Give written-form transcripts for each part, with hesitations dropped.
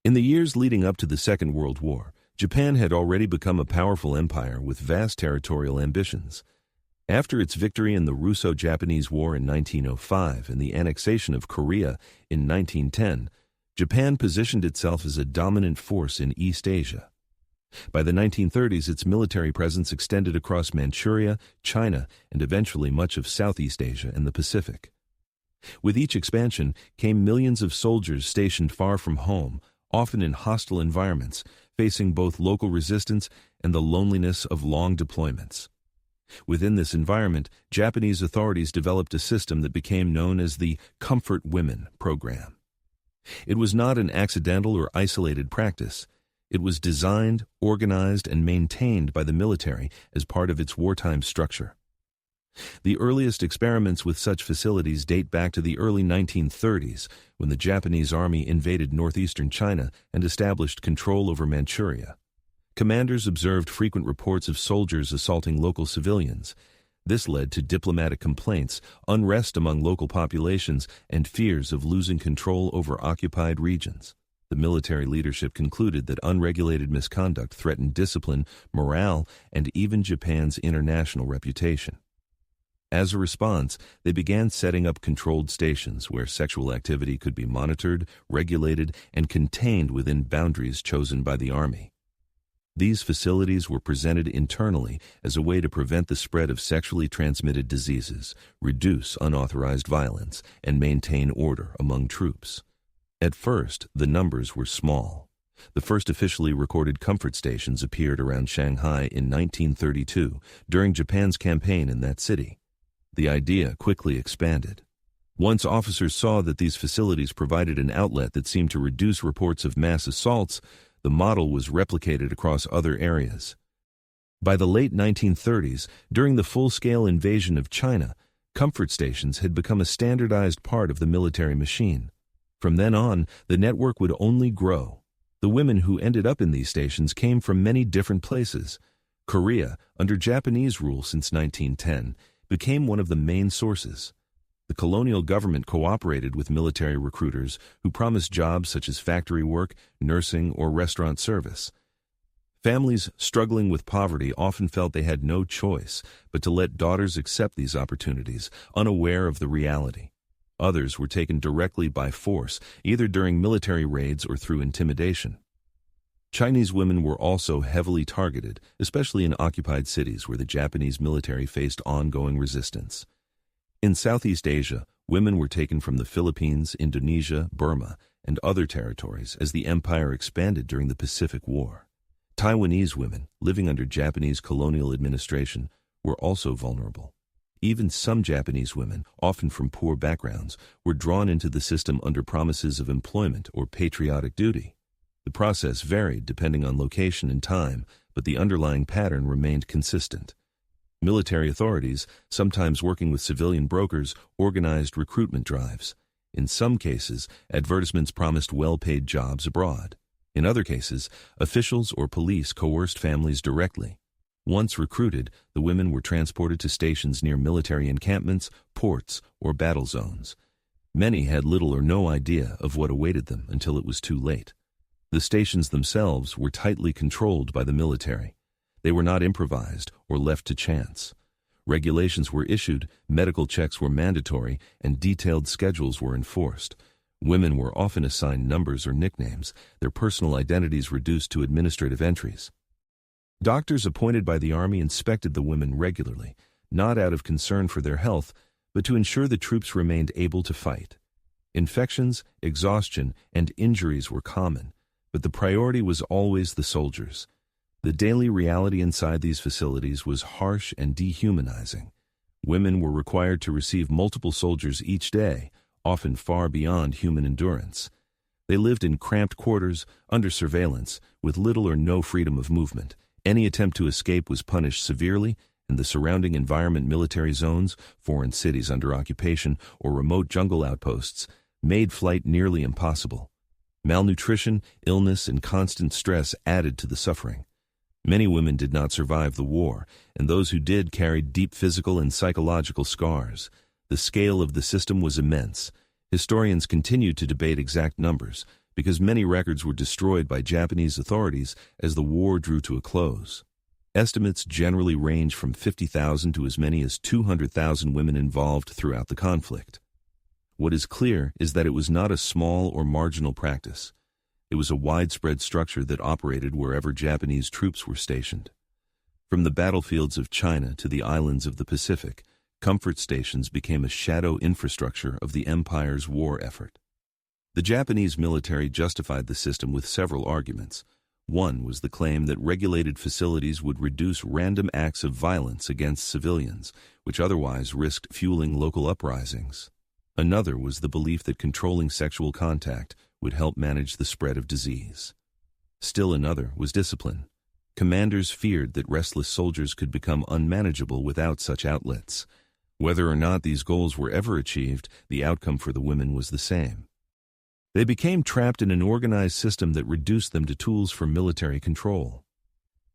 In the years leading up to the Second World War, Japan had already become a powerful empire with vast territorial ambitions. After its victory in the Russo-Japanese War in 1905 and the annexation of Korea in 1910, Japan positioned itself as a dominant force in East Asia. By the 1930s, its military presence extended across Manchuria, China, and eventually much of Southeast Asia and the Pacific. With each expansion came millions of soldiers stationed far from home, often in hostile environments, facing both local resistance and the loneliness of long deployments. Within this environment, Japanese authorities developed a system that became known as the Comfort Women program. It was not an accidental or isolated practice. It was designed, organized, and maintained by the military as part of its wartime structure. The earliest experiments with such facilities date back to the early 1930s, when the Japanese army invaded northeastern China and established control over Manchuria. Commanders observed frequent reports of soldiers assaulting local civilians. This led to diplomatic complaints, unrest among local populations, and fears of losing control over occupied regions. The military leadership concluded that unregulated misconduct threatened discipline, morale, and even Japan's international reputation. As a response, they began setting up controlled stations where sexual activity could be monitored, regulated, and contained within boundaries chosen by the army. These facilities were presented internally as a way to prevent the spread of sexually transmitted diseases, reduce unauthorized violence, and maintain order among troops. At first, the numbers were small. The first officially recorded comfort stations appeared around Shanghai in 1932 during Japan's campaign in that city. The idea quickly expanded. Once officers saw that these facilities provided an outlet that seemed to reduce reports of mass assaults, the model was replicated across other areas. By the late 1930s, during the full-scale invasion of China, comfort stations had become a standardized part of the military machine. From then on, the network would only grow. The women who ended up in these stations came from many different places. Korea, under Japanese rule since 1910, became one of the main sources. The colonial government cooperated with military recruiters who promised jobs such as factory work, nursing, or restaurant service. Families struggling with poverty often felt they had no choice but to let daughters accept these opportunities, unaware of the reality. Others were taken directly by force, either during military raids or through intimidation. Chinese women were also heavily targeted, especially in occupied cities where the Japanese military faced ongoing resistance. In Southeast Asia, women were taken from the Philippines, Indonesia, Burma, and other territories as the empire expanded during the Pacific War. Taiwanese women, living under Japanese colonial administration, were also vulnerable. Even some Japanese women, often from poor backgrounds, were drawn into the system under promises of employment or patriotic duty. The process varied depending on location and time, but the underlying pattern remained consistent. Military authorities, sometimes working with civilian brokers, organized recruitment drives. In some cases, advertisements promised well-paid jobs abroad. In other cases, officials or police coerced families directly. Once recruited, the women were transported to stations near military encampments, ports, or battle zones. Many had little or no idea of what awaited them until it was too late. The stations themselves were tightly controlled by the military. They were not improvised or left to chance. Regulations were issued, medical checks were mandatory, and detailed schedules were enforced. Women were often assigned numbers or nicknames, their personal identities reduced to administrative entries. Doctors appointed by the army inspected the women regularly, not out of concern for their health, but to ensure the troops remained able to fight. Infections, exhaustion, and injuries were common, but the priority was always the soldiers. The daily reality inside these facilities was harsh and dehumanizing. Women were required to receive multiple soldiers each day, often far beyond human endurance. They lived in cramped quarters, under surveillance, with little or no freedom of movement. Any attempt to escape was punished severely, and the surrounding environment, military zones, foreign cities under occupation, or remote jungle outposts made flight nearly impossible. Malnutrition, illness, and constant stress added to the suffering. Many women did not survive the war, and those who did carried deep physical and psychological scars. The scale of the system was immense. Historians continue to debate exact numbers, because many records were destroyed by Japanese authorities as the war drew to a close. Estimates generally range from 50,000 to as many as 200,000 women involved throughout the conflict. What is clear is that it was not a small or marginal practice. It was a widespread structure that operated wherever Japanese troops were stationed. From the battlefields of China to the islands of the Pacific, comfort stations became a shadow infrastructure of the empire's war effort. The Japanese military justified the system with several arguments. One was the claim that regulated facilities would reduce random acts of violence against civilians, which otherwise risked fueling local uprisings. Another was the belief that controlling sexual contact would help manage the spread of disease. Still another was discipline. Commanders feared that restless soldiers could become unmanageable without such outlets. Whether or not these goals were ever achieved, the outcome for the women was the same. They became trapped in an organized system that reduced them to tools for military control.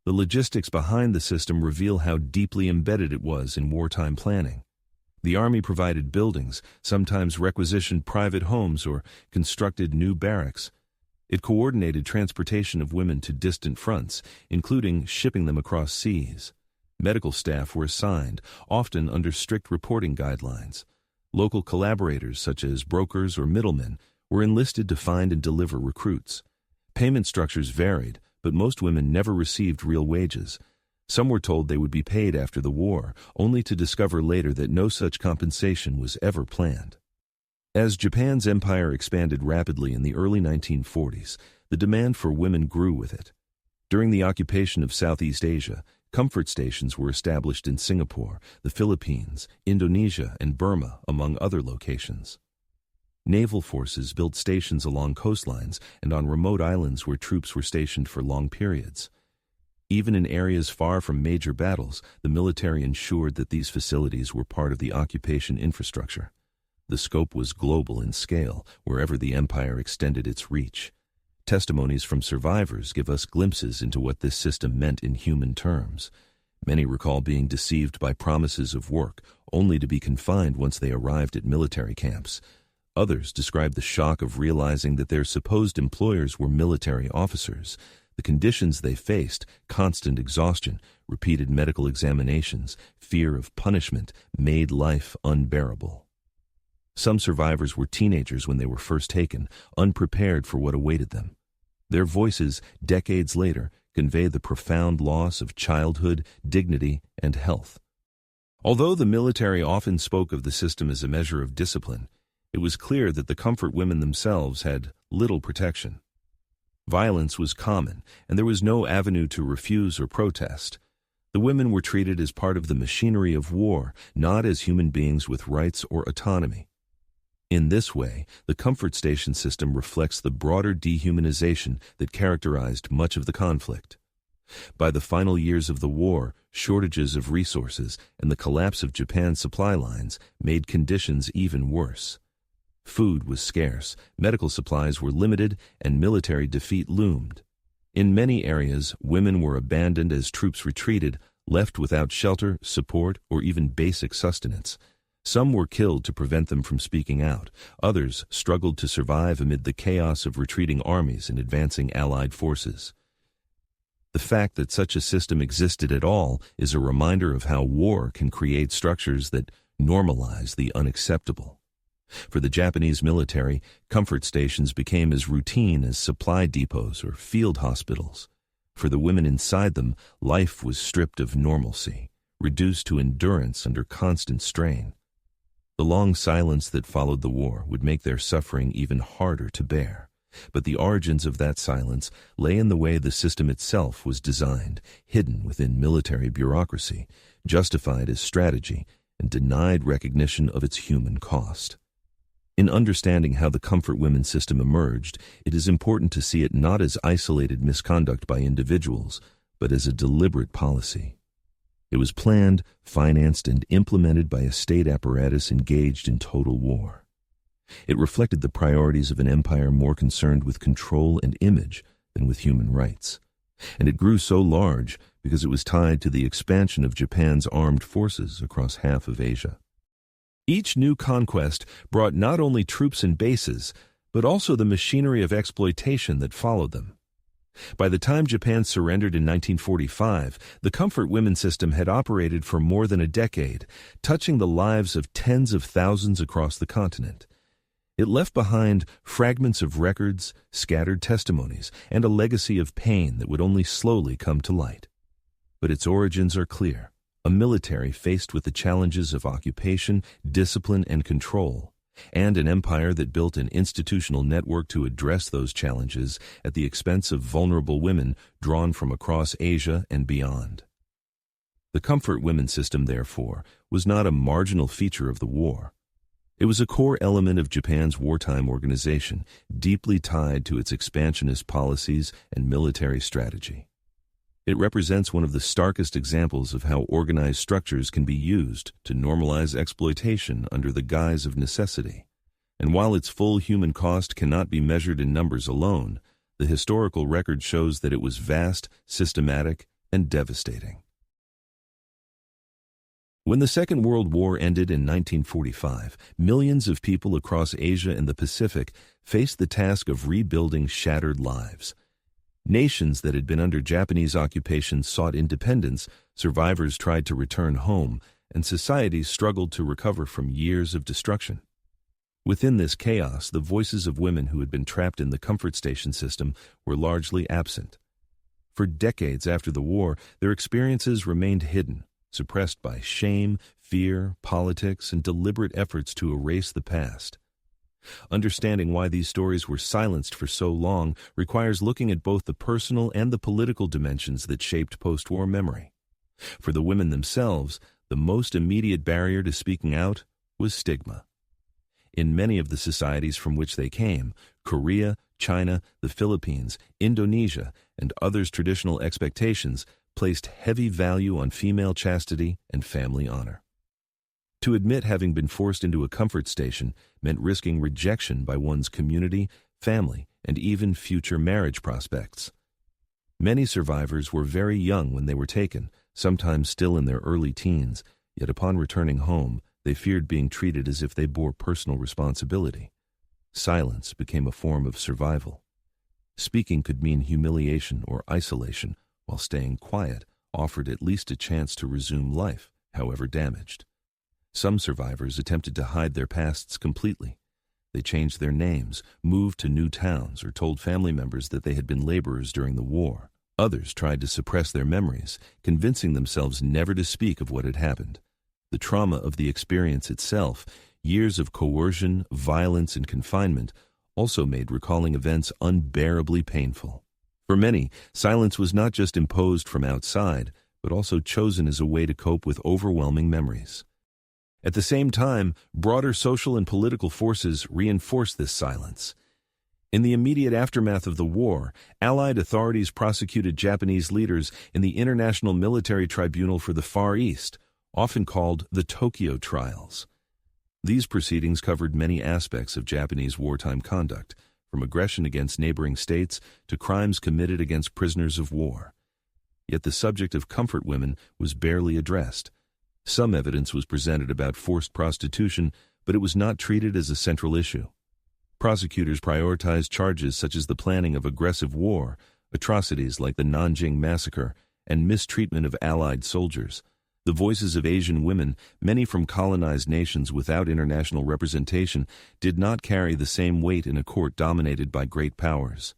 The logistics behind the system reveal how deeply embedded it was in wartime planning. The Army provided buildings, sometimes requisitioned private homes or constructed new barracks. It coordinated transportation of women to distant fronts, including shipping them across seas. Medical staff were assigned, often under strict reporting guidelines. Local collaborators, such as brokers or middlemen, were enlisted to find and deliver recruits. Payment structures varied, but most women never received real wages. Some were told they would be paid after the war, only to discover later that no such compensation was ever planned. As Japan's empire expanded rapidly in the early 1940s, the demand for women grew with it. During the occupation of Southeast Asia, comfort stations were established in Singapore, the Philippines, Indonesia, and Burma, among other locations. Naval forces built stations along coastlines and on remote islands where troops were stationed for long periods. Even in areas far from major battles, the military ensured that these facilities were part of the occupation infrastructure. The scope was global in scale, wherever the empire extended its reach. Testimonies from survivors give us glimpses into what this system meant in human terms. Many recall being deceived by promises of work, only to be confined once they arrived at military camps. Others describe the shock of realizing that their supposed employers were military officers. The conditions they faced, constant exhaustion, repeated medical examinations, fear of punishment, made life unbearable. Some survivors were teenagers when they were first taken, unprepared for what awaited them. Their voices, decades later, convey the profound loss of childhood, dignity, and health. Although the military often spoke of the system as a measure of discipline, it was clear that the comfort women themselves had little protection. Violence was common, and there was no avenue to refuse or protest. The women were treated as part of the machinery of war, not as human beings with rights or autonomy. In this way, the comfort station system reflects the broader dehumanization that characterized much of the conflict. By the final years of the war, shortages of resources and the collapse of Japan's supply lines made conditions even worse. Food was scarce, medical supplies were limited, and military defeat loomed. In many areas, women were abandoned as troops retreated, left without shelter, support, or even basic sustenance. Some were killed to prevent them from speaking out. Others struggled to survive amid the chaos of retreating armies and advancing Allied forces. The fact that such a system existed at all is a reminder of how war can create structures that normalize the unacceptable. For the Japanese military, comfort stations became as routine as supply depots or field hospitals. For the women inside them, life was stripped of normalcy, reduced to endurance under constant strain. The long silence that followed the war would make their suffering even harder to bear. But the origins of that silence lay in the way the system itself was designed, hidden within military bureaucracy, justified as strategy, and denied recognition of its human cost. In understanding how the comfort women system emerged, it is important to see it not as isolated misconduct by individuals, but as a deliberate policy. It was planned, financed, and implemented by a state apparatus engaged in total war. It reflected the priorities of an empire more concerned with control and image than with human rights. And it grew so large because it was tied to the expansion of Japan's armed forces across half of Asia. Each new conquest brought not only troops and bases, but also the machinery of exploitation that followed them. By the time Japan surrendered in 1945, the comfort women system had operated for more than a decade, touching the lives of tens of thousands across the continent. It left behind fragments of records, scattered testimonies, and a legacy of pain that would only slowly come to light. But its origins are clear: a military faced with the challenges of occupation, discipline, and control, and an empire that built an institutional network to address those challenges at the expense of vulnerable women drawn from across Asia and beyond. The comfort women system, therefore, was not a marginal feature of the war. It was a core element of Japan's wartime organization, deeply tied to its expansionist policies and military strategy. It represents one of the starkest examples of how organized structures can be used to normalize exploitation under the guise of necessity. And while its full human cost cannot be measured in numbers alone, the historical record shows that it was vast, systematic, and devastating. When the Second World War ended in 1945, millions of people across Asia and the Pacific faced the task of rebuilding shattered lives. Nations that had been under Japanese occupation sought independence, survivors tried to return home, and societies struggled to recover from years of destruction. Within this chaos, the voices of women who had been trapped in the comfort station system were largely absent. For decades after the war, their experiences remained hidden, suppressed by shame, fear, politics, and deliberate efforts to erase the past. Understanding why these stories were silenced for so long requires looking at both the personal and the political dimensions that shaped post-war memory. For the women themselves, the most immediate barrier to speaking out was stigma. In many of the societies from which they came, Korea, China, the Philippines, Indonesia, and others' traditional expectations placed heavy value on female chastity and family honor. To admit having been forced into a comfort station meant risking rejection by one's community, family, and even future marriage prospects. Many survivors were very young when they were taken, sometimes still in their early teens, yet upon returning home, they feared being treated as if they bore personal responsibility. Silence became a form of survival. Speaking could mean humiliation or isolation, while staying quiet offered at least a chance to resume life, however damaged. Some survivors attempted to hide their pasts completely. They changed their names, moved to new towns, or told family members that they had been laborers during the war. Others tried to suppress their memories, convincing themselves never to speak of what had happened. The trauma of the experience itself, years of coercion, violence, and confinement, also made recalling events unbearably painful. For many, silence was not just imposed from outside, but also chosen as a way to cope with overwhelming memories. At the same time, broader social and political forces reinforced this silence. In the immediate aftermath of the war, Allied authorities prosecuted Japanese leaders in the International Military Tribunal for the Far East, often called the Tokyo Trials. These proceedings covered many aspects of Japanese wartime conduct, from aggression against neighboring states to crimes committed against prisoners of war. Yet the subject of comfort women was barely addressed. Some evidence was presented about forced prostitution, but it was not treated as a central issue. Prosecutors prioritized charges such as the planning of aggressive war, atrocities like the Nanjing massacre, and mistreatment of Allied soldiers. The voices of Asian women, many from colonized nations without international representation, did not carry the same weight in a court dominated by great powers.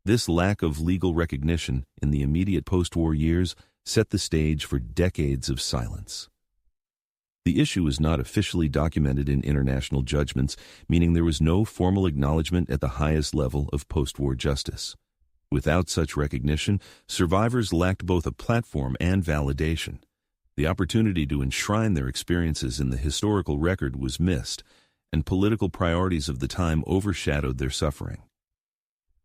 This lack of legal recognition in the immediate post-war years set the stage for decades of silence. The issue is not officially documented in international judgments, meaning there was no formal acknowledgement at the highest level of post-war justice. Without such recognition, survivors lacked both a platform and validation. The opportunity to enshrine their experiences in the historical record was missed, and political priorities of the time overshadowed their suffering.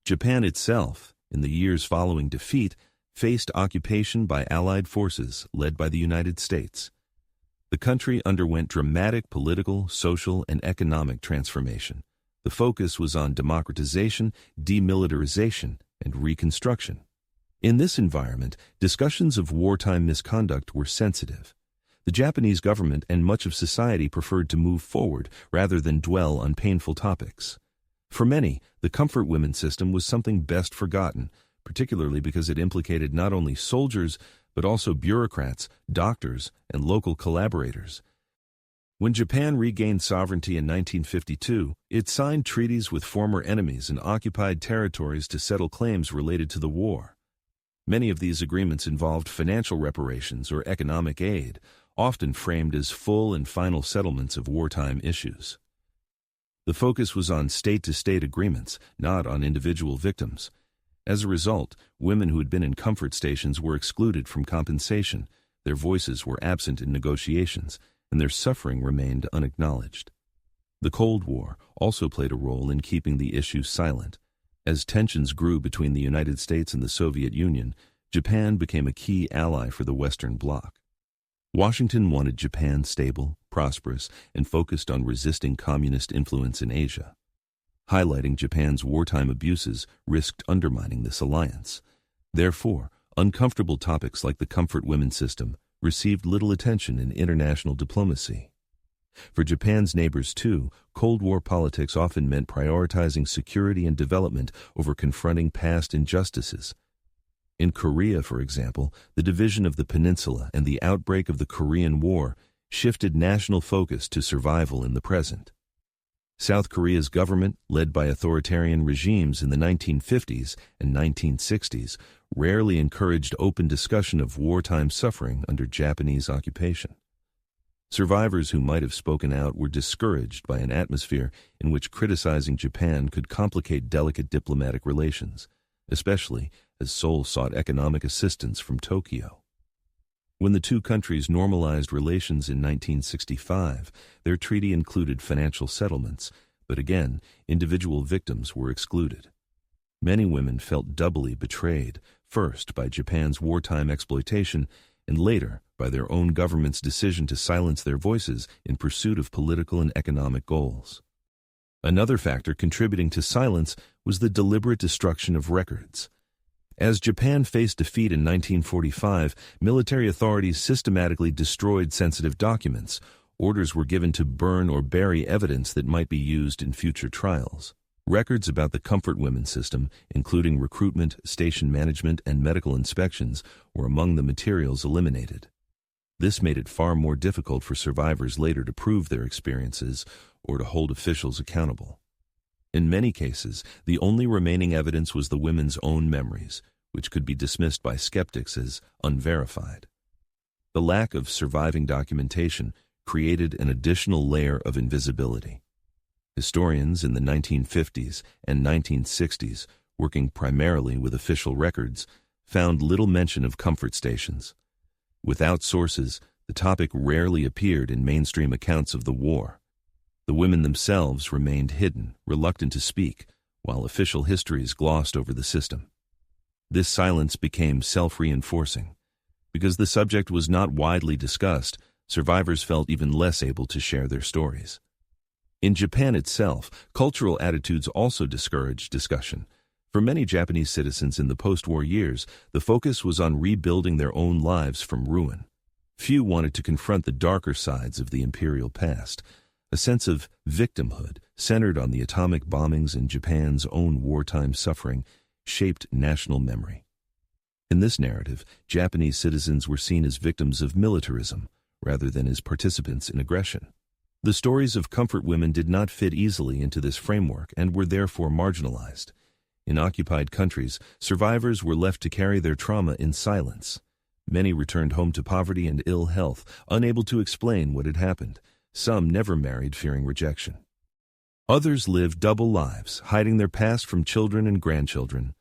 Japan itself, in the years following defeat, faced occupation by Allied forces led by the United States. The country underwent dramatic political, social, and economic transformation. The focus was on democratization, demilitarization, and reconstruction. In this environment, discussions of wartime misconduct were sensitive. The Japanese government and much of society preferred to move forward rather than dwell on painful topics. For many, the comfort women system was something best forgotten, particularly because it implicated not only soldiers, but also bureaucrats, doctors, and local collaborators. When Japan regained sovereignty in 1952, it signed treaties with former enemies and occupied territories to settle claims related to the war. Many of these agreements involved financial reparations or economic aid, often framed as full and final settlements of wartime issues. The focus was on state-to-state agreements, not on individual victims. As a result, women who had been in comfort stations were excluded from compensation, their voices were absent in negotiations, and their suffering remained unacknowledged. The Cold War also played a role in keeping the issue silent. As tensions grew between the United States and the Soviet Union, Japan became a key ally for the Western Bloc. Washington wanted Japan stable, prosperous, and focused on resisting communist influence in Asia. Highlighting Japan's wartime abuses risked undermining this alliance. Therefore, uncomfortable topics like the comfort women system received little attention in international diplomacy. For Japan's neighbors, too, Cold War politics often meant prioritizing security and development over confronting past injustices. In Korea, for example, the division of the peninsula and the outbreak of the Korean War shifted national focus to survival in the present. South Korea's government, led by authoritarian regimes in the 1950s and 1960s, rarely encouraged open discussion of wartime suffering under Japanese occupation. Survivors who might have spoken out were discouraged by an atmosphere in which criticizing Japan could complicate delicate diplomatic relations, especially as Seoul sought economic assistance from Tokyo. When the two countries normalized relations in 1965, their treaty included financial settlements, but again, individual victims were excluded. Many women felt doubly betrayed, first by Japan's wartime exploitation, and later by their own government's decision to silence their voices in pursuit of political and economic goals. Another factor contributing to silence was the deliberate destruction of records. As Japan faced defeat in 1945, military authorities systematically destroyed sensitive documents. Orders were given to burn or bury evidence that might be used in future trials. Records about the comfort women system, including recruitment, station management, and medical inspections, were among the materials eliminated. This made it far more difficult for survivors later to prove their experiences or to hold officials accountable. In many cases, the only remaining evidence was the women's own memories, which could be dismissed by skeptics as unverified. The lack of surviving documentation created an additional layer of invisibility. Historians in the 1950s and 1960s, working primarily with official records, found little mention of comfort stations. Without sources, the topic rarely appeared in mainstream accounts of the war. The women themselves remained hidden, reluctant to speak, while official histories glossed over the system. This silence became self-reinforcing. Because the subject was not widely discussed, survivors felt even less able to share their stories. In Japan itself, cultural attitudes also discouraged discussion. For many Japanese citizens in the post-war years, the focus was on rebuilding their own lives from ruin. Few wanted to confront the darker sides of the imperial past. A sense of victimhood, centered on the atomic bombings and Japan's own wartime suffering, shaped national memory. In this narrative, Japanese citizens were seen as victims of militarism, rather than as participants in aggression. The stories of comfort women did not fit easily into this framework and were therefore marginalized. In occupied countries, survivors were left to carry their trauma in silence. Many returned home to poverty and ill health, unable to explain what had happened. Some never married, fearing rejection. Others lived double lives, hiding their past from children and grandchildren.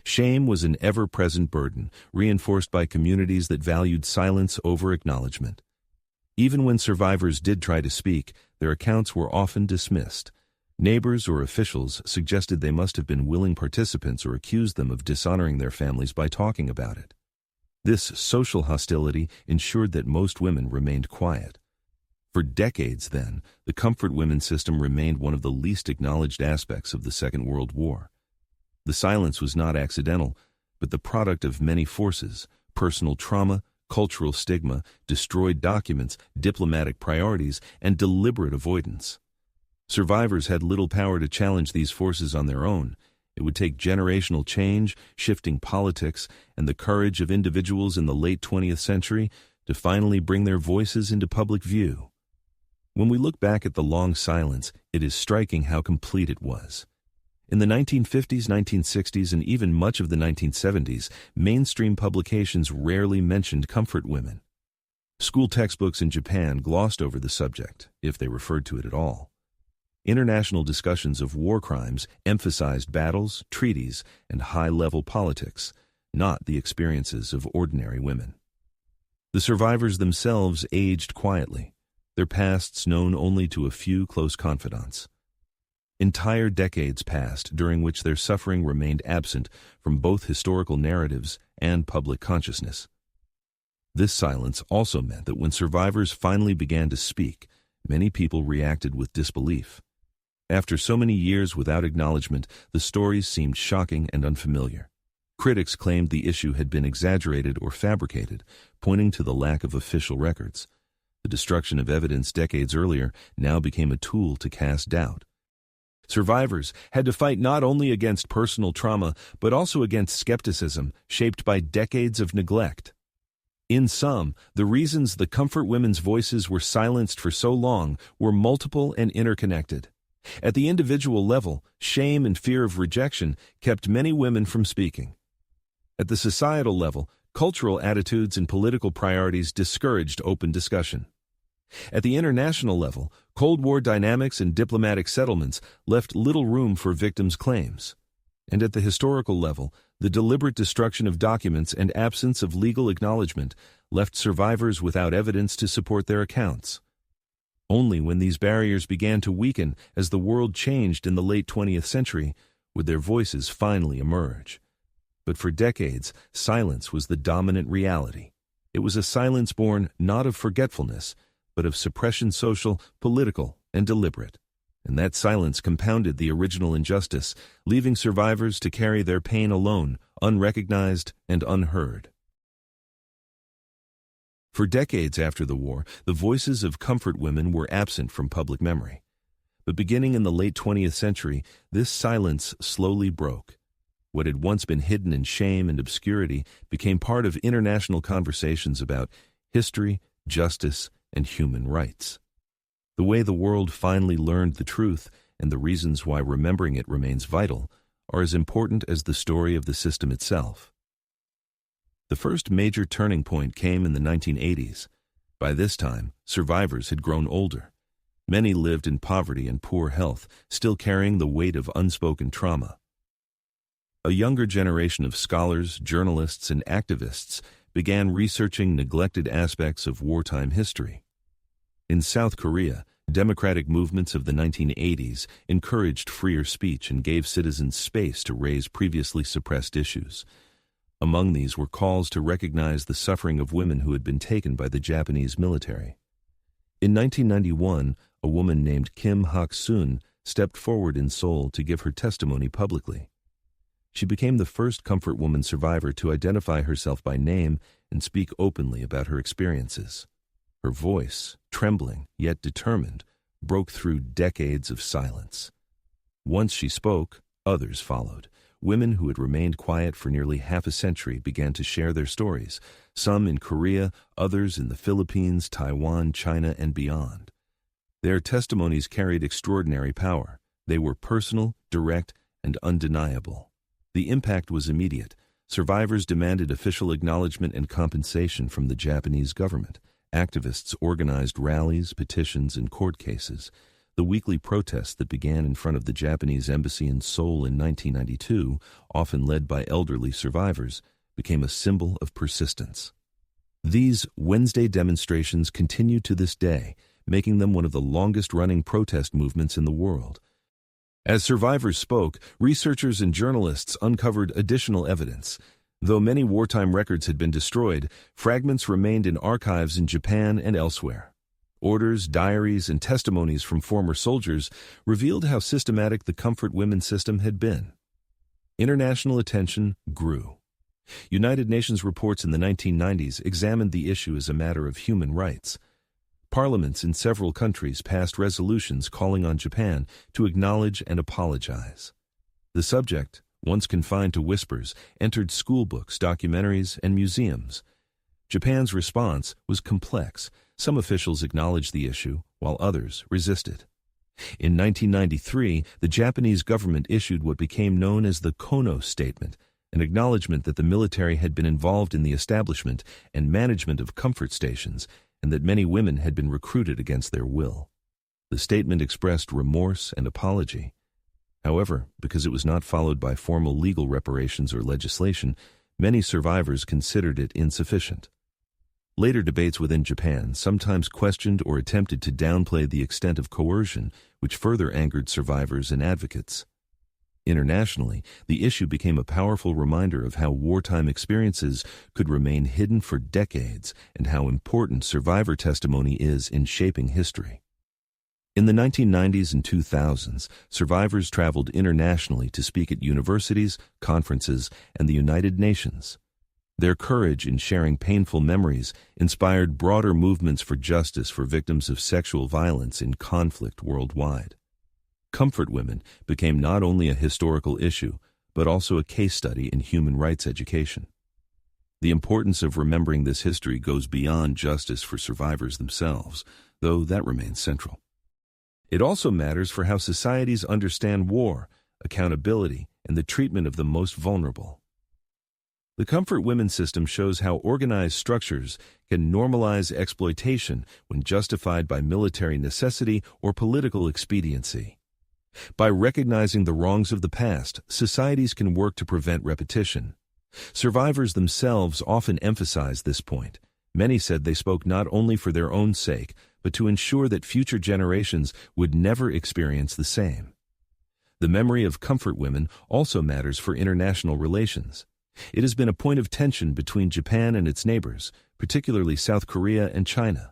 Shame was an ever-present burden, reinforced by communities that valued silence over acknowledgement. Even when survivors did try to speak, their accounts were often dismissed. Neighbors or officials suggested they must have been willing participants or accused them of dishonoring their families by talking about it. This social hostility ensured that most women remained quiet. For decades then, the comfort women system remained one of the least acknowledged aspects of the Second World War. The silence was not accidental, but the product of many forces: personal trauma, cultural stigma, destroyed documents, diplomatic priorities, and deliberate avoidance. Survivors had little power to challenge these forces on their own. It would take generational change, shifting politics, and the courage of individuals in the late 20th century to finally bring their voices into public view. When we look back at the long silence, it is striking how complete it was. In the 1950s, 1960s, and even much of the 1970s, mainstream publications rarely mentioned comfort women. School textbooks in Japan glossed over the subject, if they referred to it at all. International discussions of war crimes emphasized battles, treaties, and high-level politics, not the experiences of ordinary women. The survivors themselves aged quietly, their pasts known only to a few close confidants. Entire decades passed during which their suffering remained absent from both historical narratives and public consciousness. This silence also meant that when survivors finally began to speak, many people reacted with disbelief. After so many years without acknowledgement, the stories seemed shocking and unfamiliar. Critics claimed the issue had been exaggerated or fabricated, pointing to the lack of official records. The destruction of evidence decades earlier now became a tool to cast doubt. Survivors had to fight not only against personal trauma, but also against skepticism shaped by decades of neglect. In sum, the reasons the comfort women's voices were silenced for so long were multiple and interconnected. At the individual level, shame and fear of rejection kept many women from speaking. At the societal level, cultural attitudes and political priorities discouraged open discussion. At the international level, Cold War dynamics and diplomatic settlements left little room for victims' claims. And at the historical level, the deliberate destruction of documents and absence of legal acknowledgement left survivors without evidence to support their accounts. Only when these barriers began to weaken as the world changed in the late 20th century would their voices finally emerge. But for decades, silence was the dominant reality. It was a silence born not of forgetfulness, but of suppression, social, political, and deliberate. And that silence compounded the original injustice, leaving survivors to carry their pain alone, unrecognized and unheard. For decades after the war, the voices of comfort women were absent from public memory. But beginning in the late 20th century, this silence slowly broke. What had once been hidden in shame and obscurity became part of international conversations about history, justice, and human rights. The way the world finally learned the truth and the reasons why remembering it remains vital are as important as the story of the system itself. The first major turning point came in the 1980s. By this time, survivors had grown older. Many lived in poverty and poor health, still carrying the weight of unspoken trauma. A younger generation of scholars, journalists, and activists began researching neglected aspects of wartime history. In South Korea, democratic movements of the 1980s encouraged freer speech and gave citizens space to raise previously suppressed issues. Among these were calls to recognize the suffering of women who had been taken by the Japanese military. In 1991, a woman named Kim Hak-sun stepped forward in Seoul to give her testimony publicly. She became the first comfort woman survivor to identify herself by name and speak openly about her experiences. Her voice, trembling yet determined, broke through decades of silence. Once she spoke, others followed. Women who had remained quiet for nearly half a century began to share their stories, some in Korea, others in the Philippines, Taiwan, China, and beyond. Their testimonies carried extraordinary power. They were personal, direct, and undeniable. The impact was immediate. Survivors demanded official acknowledgement and compensation from the Japanese government. Activists organized rallies, petitions, and court cases. The weekly protests that began in front of the Japanese embassy in Seoul in 1992, often led by elderly survivors, became a symbol of persistence. These Wednesday demonstrations continue to this day, making them one of the longest-running protest movements in the world. As survivors spoke, researchers and journalists uncovered additional evidence. Though many wartime records had been destroyed, fragments remained in archives in Japan and elsewhere. Orders, diaries, and testimonies from former soldiers revealed how systematic the comfort women system had been. International attention grew. United Nations reports in the 1990s examined the issue as a matter of human rights. Parliaments in several countries passed resolutions calling on Japan to acknowledge and apologize. The subject, once confined to whispers, entered schoolbooks, documentaries, and museums. Japan's response was complex. Some officials acknowledged the issue, while others resisted. In 1993, the Japanese government issued what became known as the Kono Statement, an acknowledgement that the military had been involved in the establishment and management of comfort stations, and that many women had been recruited against their will. The statement expressed remorse and apology. However, because it was not followed by formal legal reparations or legislation, many survivors considered it insufficient. Later debates within Japan sometimes questioned or attempted to downplay the extent of coercion, which further angered survivors and advocates. Internationally, the issue became a powerful reminder of how wartime experiences could remain hidden for decades and how important survivor testimony is in shaping history. In the 1990s and 2000s, survivors traveled internationally to speak at universities, conferences, and the United Nations. Their courage in sharing painful memories inspired broader movements for justice for victims of sexual violence in conflict worldwide. Comfort women became not only a historical issue, but also a case study in human rights education. The importance of remembering this history goes beyond justice for survivors themselves, though that remains central. It also matters for how societies understand war, accountability, and the treatment of the most vulnerable. The Comfort Women system shows how organized structures can normalize exploitation when justified by military necessity or political expediency. By recognizing the wrongs of the past, societies can work to prevent repetition. Survivors themselves often emphasize this point. Many said they spoke not only for their own sake, but to ensure that future generations would never experience the same. The memory of comfort women also matters for international relations. It has been a point of tension between Japan and its neighbors, particularly South Korea and China.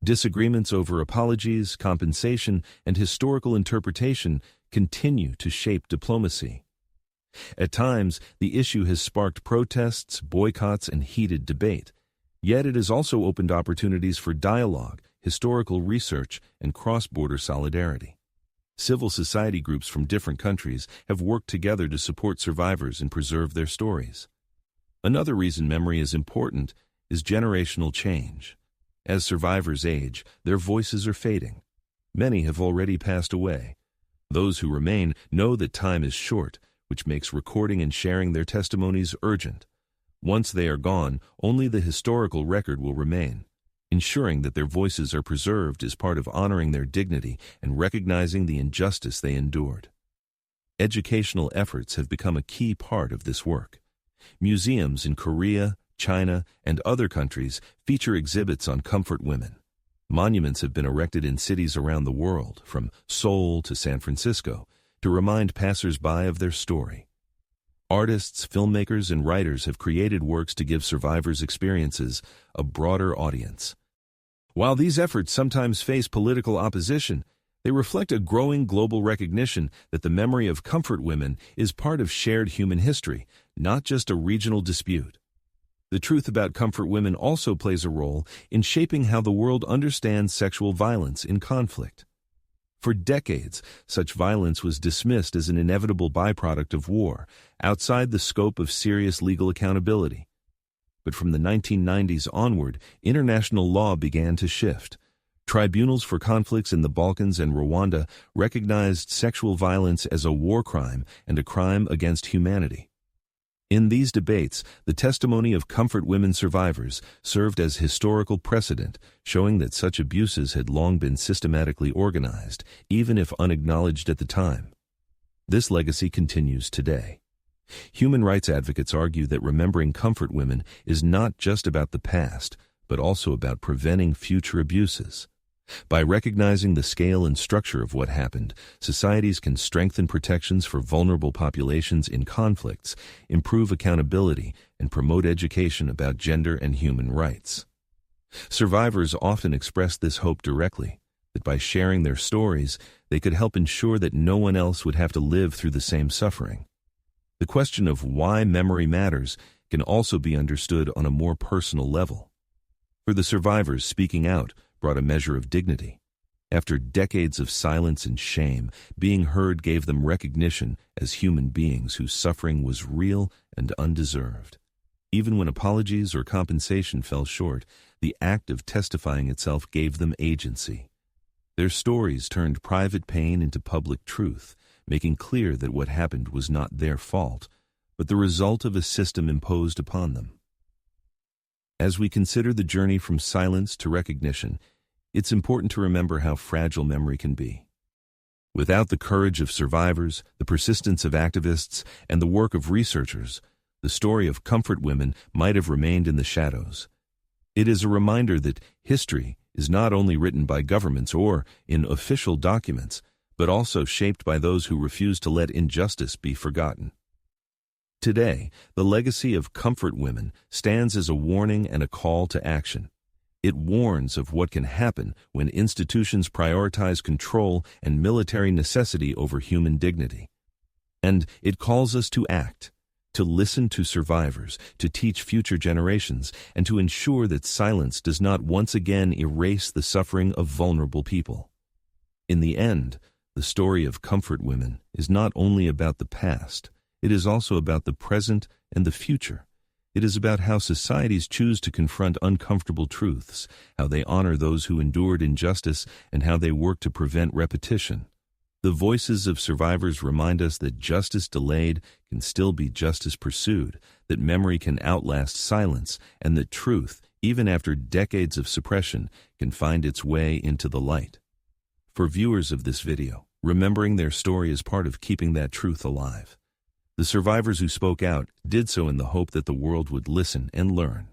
Disagreements over apologies, compensation, and historical interpretation continue to shape diplomacy. At times, the issue has sparked protests, boycotts, and heated debate. Yet it has also opened opportunities for dialogue, historical research, and cross-border solidarity. Civil society groups from different countries have worked together to support survivors and preserve their stories. Another reason memory is important is generational change. As survivors age, their voices are fading. Many have already passed away. Those who remain know that time is short, which makes recording and sharing their testimonies urgent. Once they are gone, only the historical record will remain. Ensuring that their voices are preserved is part of honoring their dignity and recognizing the injustice they endured. Educational efforts have become a key part of this work. Museums in Korea, China, and other countries feature exhibits on comfort women. Monuments have been erected in cities around the world, from Seoul to San Francisco, to remind passers-by of their story. Artists, filmmakers, and writers have created works to give survivors' experiences a broader audience. While these efforts sometimes face political opposition, they reflect a growing global recognition that the memory of comfort women is part of shared human history, not just a regional dispute. The truth about comfort women also plays a role in shaping how the world understands sexual violence in conflict. For decades, such violence was dismissed as an inevitable byproduct of war, outside the scope of serious legal accountability. But from the 1990s onward, international law began to shift. Tribunals for conflicts in the Balkans and Rwanda recognized sexual violence as a war crime and a crime against humanity. In these debates, the testimony of comfort women survivors served as historical precedent, showing that such abuses had long been systematically organized, even if unacknowledged at the time. This legacy continues today. Human rights advocates argue that remembering comfort women is not just about the past, but also about preventing future abuses. By recognizing the scale and structure of what happened, societies can strengthen protections for vulnerable populations in conflicts, improve accountability, and promote education about gender and human rights. Survivors often express this hope directly, that by sharing their stories, they could help ensure that no one else would have to live through the same suffering. The question of why memory matters can also be understood on a more personal level. For the survivors speaking out, brought a measure of dignity. After decades of silence and shame, being heard gave them recognition as human beings whose suffering was real and undeserved. Even when apologies or compensation fell short, the act of testifying itself gave them agency. Their stories turned private pain into public truth, making clear that what happened was not their fault, but the result of a system imposed upon them. As we consider the journey from silence to recognition, it's important to remember how fragile memory can be. Without the courage of survivors, the persistence of activists, and the work of researchers, the story of comfort women might have remained in the shadows. It is a reminder that history is not only written by governments or in official documents, but also shaped by those who refuse to let injustice be forgotten. Today, the legacy of comfort women stands as a warning and a call to action. It warns of what can happen when institutions prioritize control and military necessity over human dignity. And it calls us to act, to listen to survivors, to teach future generations, and to ensure that silence does not once again erase the suffering of vulnerable people. In the end, the story of comfort women is not only about the past, it is also about the present and the future. It is about how societies choose to confront uncomfortable truths, how they honor those who endured injustice, and how they work to prevent repetition. The voices of survivors remind us that justice delayed can still be justice pursued, that memory can outlast silence, and that truth, even after decades of suppression, can find its way into the light. For viewers of this video, remembering their story is part of keeping that truth alive. The survivors who spoke out did so in the hope that the world would listen and learn.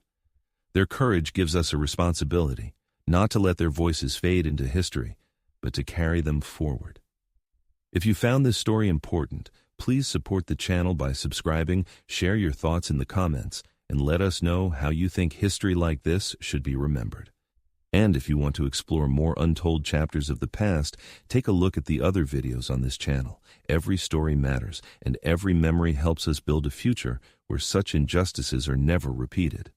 Their courage gives us a responsibility, not to let their voices fade into history, but to carry them forward. If you found this story important, please support the channel by subscribing, share your thoughts in the comments, and let us know how you think history like this should be remembered. And if you want to explore more untold chapters of the past, take a look at the other videos on this channel. Every story matters, and every memory helps us build a future where such injustices are never repeated.